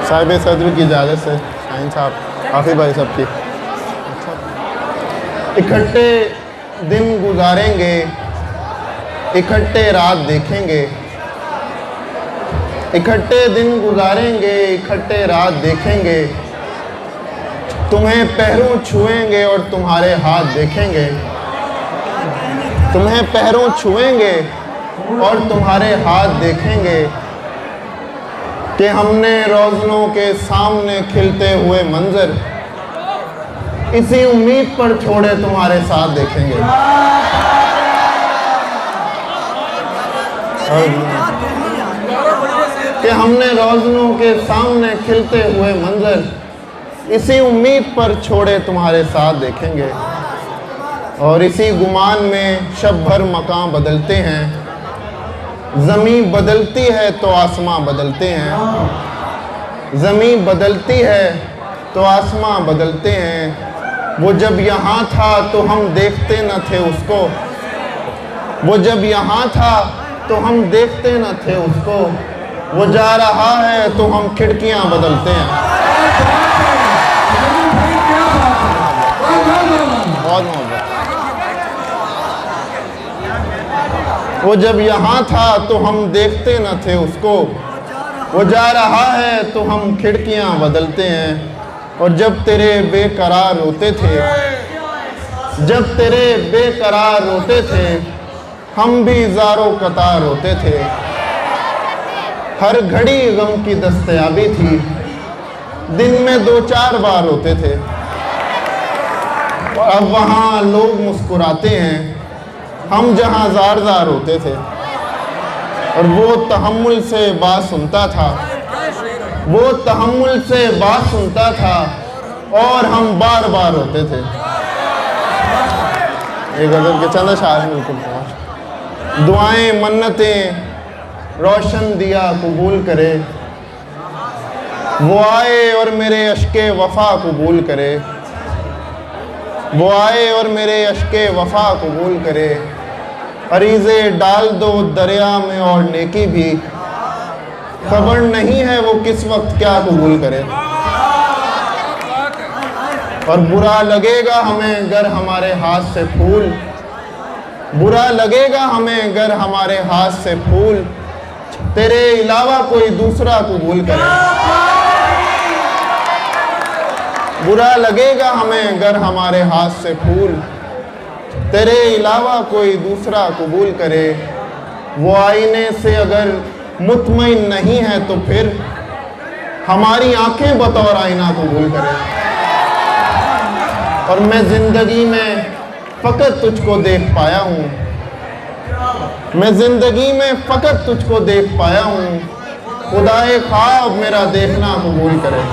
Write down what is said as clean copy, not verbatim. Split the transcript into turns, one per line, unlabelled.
साहिब सदर की इजाज़त से शाहीन साहब आफी भाई सब की। इकट्ठे दिन गुजारेंगे, इकट्ठे रात देखेंगे, इकट्ठे दिन गुजारेंगे, इकट्ठे रात देखेंगे, तुम्हें पैरों छुएंगे और तुम्हारे हाथ देखेंगे, तुम्हें पैरों छुएंगे और तुम्हारे हाथ देखेंगे कि हमने रोज़नों के सामने खिलते हुए मंजर इसी उम्मीद पर छोड़े तुम्हारे साथ देखेंगे। कि हमने रोज़नों के सामने खिलते हुए मंजर इसी उम्मीद पर छोड़े तुम्हारे साथ देखेंगे। और इसी गुमान में शब भर मकाम बदलते हैं, ज़मीं बदलती है तो आसमां बदलते हैं, ज़मीं बदलती है तो आसमां बदलते हैं। वो जब यहाँ था तो हम देखते न थे उसको, वो जब यहाँ था तो हम देखते न थे उसको, वो जा रहा है तो हम खिड़कियाँ बदलते हैं। बहुत मोहब्बत। वो जब यहाँ था तो हम देखते न थे उसको, वो जा रहा है तो हम खिड़कियाँ बदलते हैं। और जब तेरे बेकरार रोते थे, जब तेरे बेकरार रोते थे, हम भी ज़ारो कतार रोते थे। हर घड़ी गम की दस्तयाबी थी, दिन में 2-4 बार रोते थे। अब वहाँ लोग मुस्कुराते हैं, हम जहाँ ज़ार ज़ार रोते थे। और वो तहम्मुल से बात सुनता था, वो तहम्मुल से बात सुनता था और हम बार बार रोते थे। एक गज़ल के चंद अशार हैं बिल्कुल। दुआएं मन्नतें रोशन दिया कबूल करे, वो आए और मेरे अश्के वफ़ा कबूल करे, वो आए और मेरे अश्के वफ़ा कबूल करे। अरीज़े डाल दो दरिया में और नेकी भी, खबर नहीं है वो किस वक्त क्या कबूल करे। और बुरा लगेगा हमें अगर हमारे हाथ से फूल, बुरा लगेगा हमें अगर हमारे हाथ से फूल तेरे अलावा कोई दूसरा कबूल करे। बुरा लगेगा हमें अगर हमारे हाथ से फूल तेरे अलावा कोई दूसरा कबूल करे। वो आईने से अगर मुतमईन नहीं है तो फिर हमारी आंखें बतौर आईना कबूल करें। और मैं ज़िंदगी में फ़कत तुझको देख पाया हूँ, मैं ज़िंदगी में फ़कत तुझको देख पाया हूँ। खुदाए ख्वाब मेरा देखना कबूल करे।